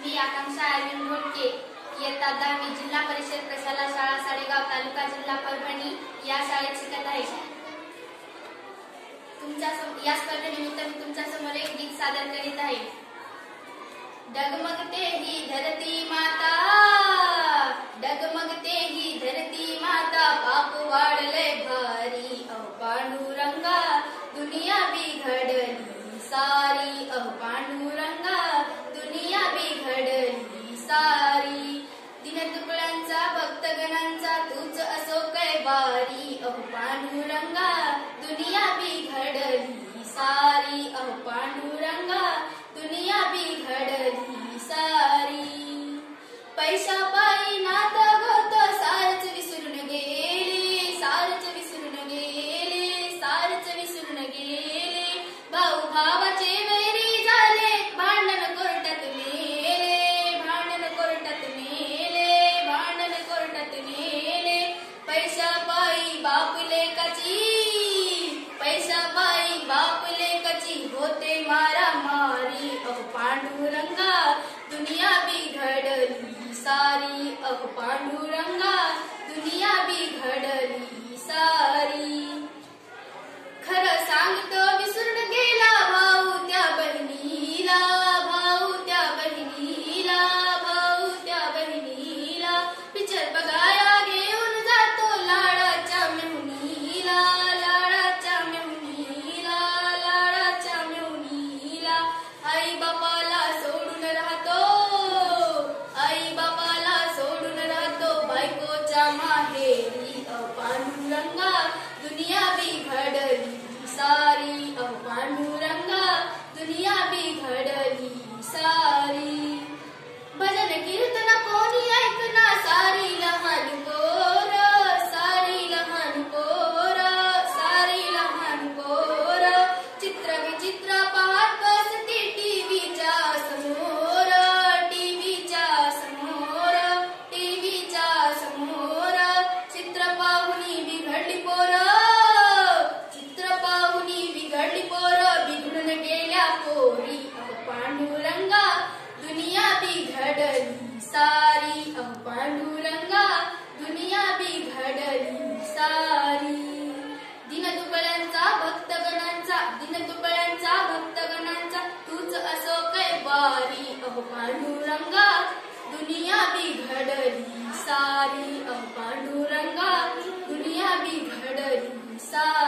मी आकांक्षा अरविंद घोटके इयत्ता 10वी जिल्हा परिषद प्रशाला शाळा साडेगाव तालुका जिल्हा परभणी या शाळेत शिकत आहे। या स्पर्धेनिमित्त मी तुमच्या समोर एक गीत सादर करीत आहे। डगमगते ही धरती माता, डगमगते ही धरती माता, पाप वाढले भारी अहो पांडुरंगा, दुनिया बिघडली सारी अहो पांडुरंगा, दुनिया बिघडली सारी। दिनदुबळ्यांचा भक्तगणांचा तूच असो कैवारी अहो पांडुरंगा, दुनिया बिघडली सारी अहो पांडुरंगा, दुनिया बिघडली सारी। पैशापायी नातं होतं सारच विसरून गेले, सारच विसरून गेले, सारच विसरून गेले। भाऊ भावाचे वैरी झाले, भांडण कोर्टात मेले, भांडण कोर्टात मेले, भांडण कोर्टात मेले। पैशापायी बाप लेकाची, पैशापायी बाप लेकाची होते मारामारी अहो पांडुरंगा, दुनिया बिघडली सारी अहो पांडुरंगा, दुनिया बिघडली सारी। खरं सांगतो विसरून गेला भाऊ त्या बहिणीला, भाऊ त्या बहिणीला, भाऊ त्या बहिणीला। पिक्चर बघाया घेऊन जातो लाडाच्या मेहुणीला, लाडाच्या मेहुणीला, लाडाच्या मेहुणीला। आई बापाला सोडून राहतो, आई बापाला सोडून राहतो बायकोच्या माहेरी अहो पांडुरंगा, दुनिया बिघडली सारी अहो पांडुरंगा, दुनिया बिघडली सारी। भजन कीर्तन कोणी ऐकना, सारी लहान पोर, सारी लहान पोर, सारी लहान पोर। चित्र विचित्र पाहत बसती टीव्हीच्या समोर, टीव्हीच्या समोर, टीव्हीच्या समोर। चित्र पाहुनी बिघडली पोर, चित्र पाहुनी बिघडली पोर, बिघडून गेल्या पोरी अहो पांडुरंगा, दुनिया बिघडली सारी अहो पांडुरंगा, दुनिया बिघडली सारी। दिनदुबळ्यांचा भक्तगणांचा, दिनदुबळ्यांचा भक्तगणांचा तूच असो कैवारी अहो पांडुरंगा, दुनिया बिघडली सारी अहो पांडुरंगा, दुनिया बिघडली सारी।